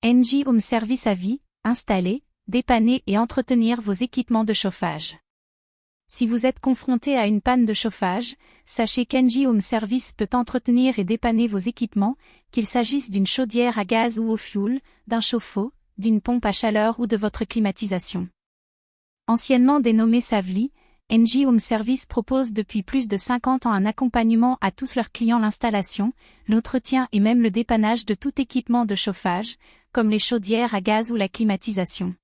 ENGIE Home Service Avis, installer, dépanner et entretenir vos équipements de chauffage. Si vous êtes confronté à une panne de chauffage, sachez qu'ENGIE Home Service peut entretenir et dépanner vos équipements, qu'il s'agisse d'une chaudière à gaz ou au fioul, d'un chauffe-eau, d'une pompe à chaleur ou de votre climatisation. Anciennement dénommé Savely, ENGIE Home Service propose depuis plus de 50 ans un accompagnement à tous leurs clients, l'installation, l'entretien et même le dépannage de tout équipement de chauffage, comme les chaudières à gaz ou la climatisation.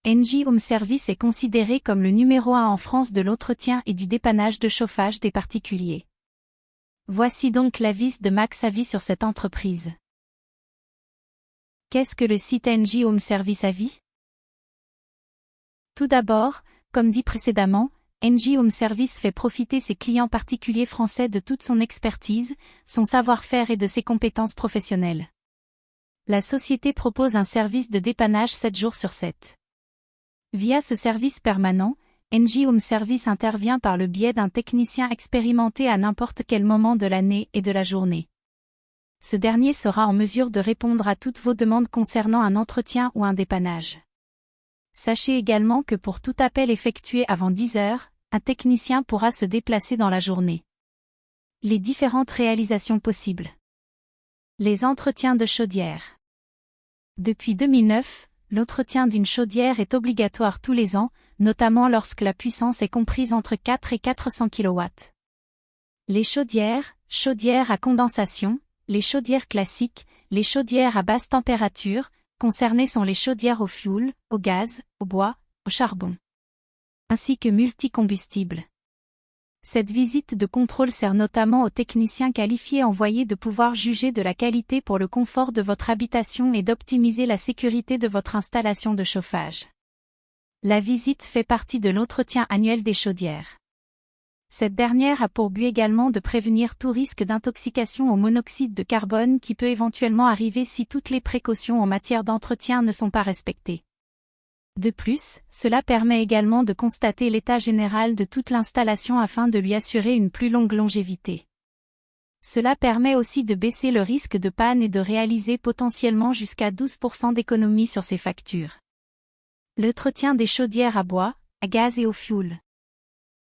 ENGIE Home Service est considéré comme le numéro 1 en France de l'entretien et du dépannage de chauffage des particuliers. Voici donc l'avis de Max Avis sur cette entreprise. Qu'est-ce que le site ENGIE Home Service Avis? Tout d'abord, comme dit précédemment, ENGIE Home Service fait profiter ses clients particuliers français de toute son expertise, son savoir-faire et de ses compétences professionnelles. La société propose un service de dépannage 7 jours sur 7. Via ce service permanent, ENGIE Home Service intervient par le biais d'un technicien expérimenté à n'importe quel moment de l'année et de la journée. Ce dernier sera en mesure de répondre à toutes vos demandes concernant un entretien ou un dépannage. Sachez également que pour tout appel effectué avant 10 heures, un technicien pourra se déplacer dans la journée. Les différentes réalisations possibles. Les entretiens de chaudière. Depuis 2009, l'entretien d'une chaudière est obligatoire tous les ans, notamment lorsque la puissance est comprise entre 4 et 400 kW. Les chaudières à condensation, les chaudières classiques, les chaudières à basse température, concernées sont les chaudières au fioul, au gaz, au bois, au charbon, ainsi que multicombustibles. Cette visite de contrôle sert notamment aux techniciens qualifiés envoyés de pouvoir juger de la qualité pour le confort de votre habitation et d'optimiser la sécurité de votre installation de chauffage. La visite fait partie de l'entretien annuel des chaudières. Cette dernière a pour but également de prévenir tout risque d'intoxication au monoxyde de carbone qui peut éventuellement arriver si toutes les précautions en matière d'entretien ne sont pas respectées. De plus, cela permet également de constater l'état général de toute l'installation afin de lui assurer une plus longue longévité. Cela permet aussi de baisser le risque de panne et de réaliser potentiellement jusqu'à 12% d'économie sur ses factures. L'entretien des chaudières à bois, à gaz et au fioul.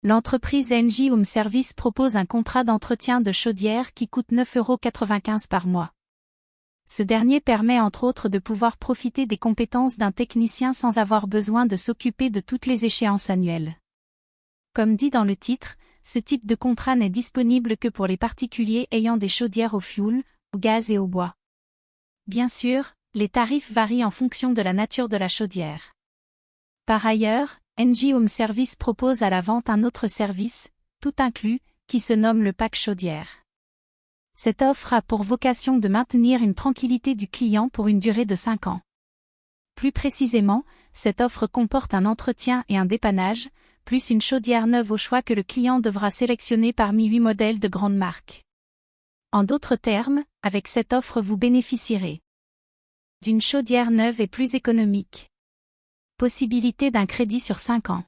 L'entreprise ENGIE Home Service propose un contrat d'entretien de chaudière qui coûte 9,95 € par mois. Ce dernier permet entre autres de pouvoir profiter des compétences d'un technicien sans avoir besoin de s'occuper de toutes les échéances annuelles. Comme dit dans le titre, ce type de contrat n'est disponible que pour les particuliers ayant des chaudières au fioul, au gaz et au bois. Bien sûr, les tarifs varient en fonction de la nature de la chaudière. Par ailleurs, ENGIE Home Service propose à la vente un autre service, tout inclus, qui se nomme le pack chaudière. Cette offre a pour vocation de maintenir une tranquillité du client pour une durée de 5 ans. Plus précisément, cette offre comporte un entretien et un dépannage, plus une chaudière neuve au choix que le client devra sélectionner parmi 8 modèles de grandes marques. En d'autres termes, avec cette offre vous bénéficierez d'une chaudière neuve et plus économique. Possibilité d'un crédit sur 5 ans.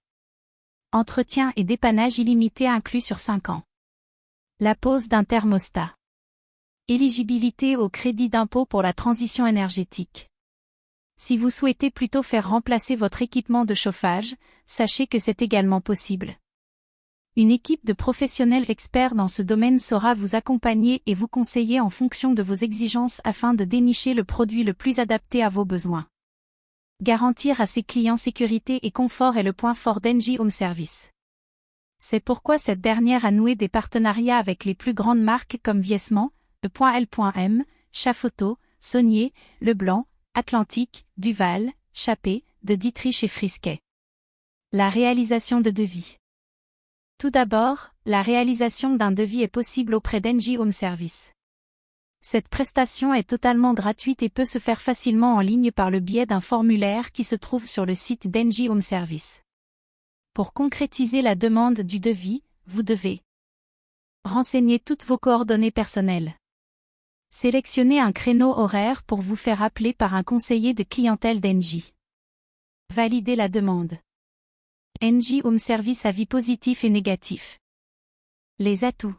Entretien et dépannage illimité inclus sur 5 ans. La pose d'un thermostat. Éligibilité au crédit d'impôt pour la transition énergétique. Si vous souhaitez plutôt faire remplacer votre équipement de chauffage, sachez que c'est également possible. Une équipe de professionnels experts dans ce domaine saura vous accompagner et vous conseiller en fonction de vos exigences afin de dénicher le produit le plus adapté à vos besoins. Garantir à ses clients sécurité et confort est le point fort d'ENGIE Home Service. C'est pourquoi cette dernière a noué des partenariats avec les plus grandes marques comme Viessement, E.L.M, Chafoto, Saunier, Leblanc, Atlantique, Duval, Chappé, de Dietrich et Frisquet. La réalisation de devis. Tout d'abord, la réalisation d'un devis est possible auprès d'ENGIE Home Service. Cette prestation est totalement gratuite et peut se faire facilement en ligne par le biais d'un formulaire qui se trouve sur le site d'ENGIE Home Service. Pour concrétiser la demande du devis, vous devez renseigner toutes vos coordonnées personnelles. Sélectionnez un créneau horaire pour vous faire appeler par un conseiller de clientèle d'ENGIE. Validez la demande. ENGIE Home Service avis positif et négatif. Les atouts.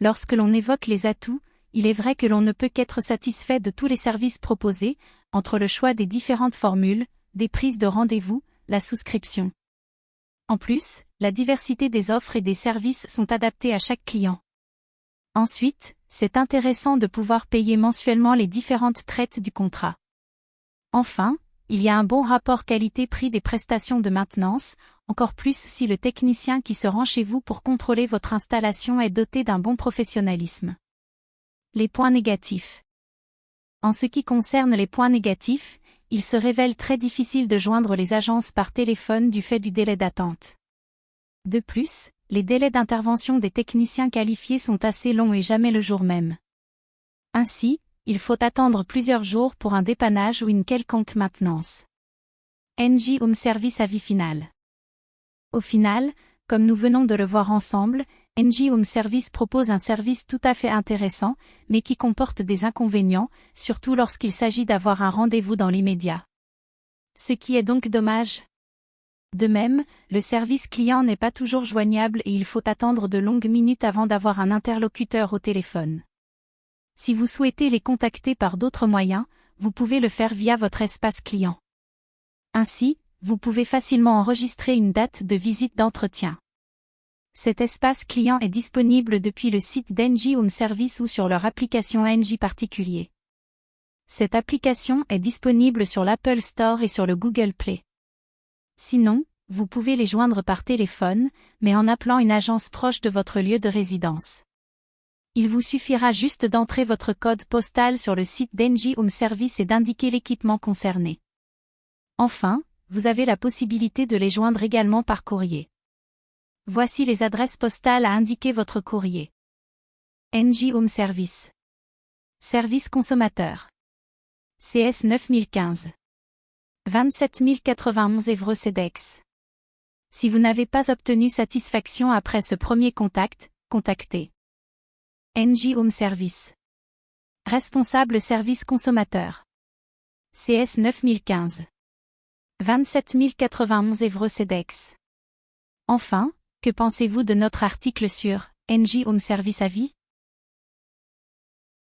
Lorsque l'on évoque les atouts, il est vrai que l'on ne peut qu'être satisfait de tous les services proposés, entre le choix des différentes formules, des prises de rendez-vous, la souscription. En plus, la diversité des offres et des services sont adaptés à chaque client. Ensuite, c'est intéressant de pouvoir payer mensuellement les différentes traites du contrat. Enfin, il y a un bon rapport qualité-prix des prestations de maintenance, encore plus si le technicien qui se rend chez vous pour contrôler votre installation est doté d'un bon professionnalisme. Les points négatifs. En ce qui concerne les points négatifs, il se révèle très difficile de joindre les agences par téléphone du fait du délai d'attente. De plus, les délais d'intervention des techniciens qualifiés sont assez longs et jamais le jour même. Ainsi, il faut attendre plusieurs jours pour un dépannage ou une quelconque maintenance. NJ Home Service avis final. Au final, comme nous venons de le voir ensemble, NJ Home Service propose un service tout à fait intéressant, mais qui comporte des inconvénients, surtout lorsqu'il s'agit d'avoir un rendez-vous dans l'immédiat. Ce qui est donc dommage. De même, le service client n'est pas toujours joignable et il faut attendre de longues minutes avant d'avoir un interlocuteur au téléphone. Si vous souhaitez les contacter par d'autres moyens, vous pouvez le faire via votre espace client. Ainsi, vous pouvez facilement enregistrer une date de visite d'entretien. Cet espace client est disponible depuis le site d'NJ Home Service ou sur leur application NJ Particulier. Cette application est disponible sur l'Apple Store et sur le Google Play. Sinon, vous pouvez les joindre par téléphone, mais en appelant une agence proche de votre lieu de résidence. Il vous suffira juste d'entrer votre code postal sur le site d'NJ Home Service et d'indiquer l'équipement concerné. Enfin, vous avez la possibilité de les joindre également par courrier. Voici les adresses postales à indiquer votre courrier. NJ Home Service. Service consommateur. CS 9015. 27 091 Évreux-Cedex. Si vous n'avez pas obtenu satisfaction après ce premier contact, contactez NJ Home Service. Responsable service consommateur. CS 9015. 27 091 Évreux-Cedex. Enfin, que pensez-vous de notre article sur NJ Home Service avis?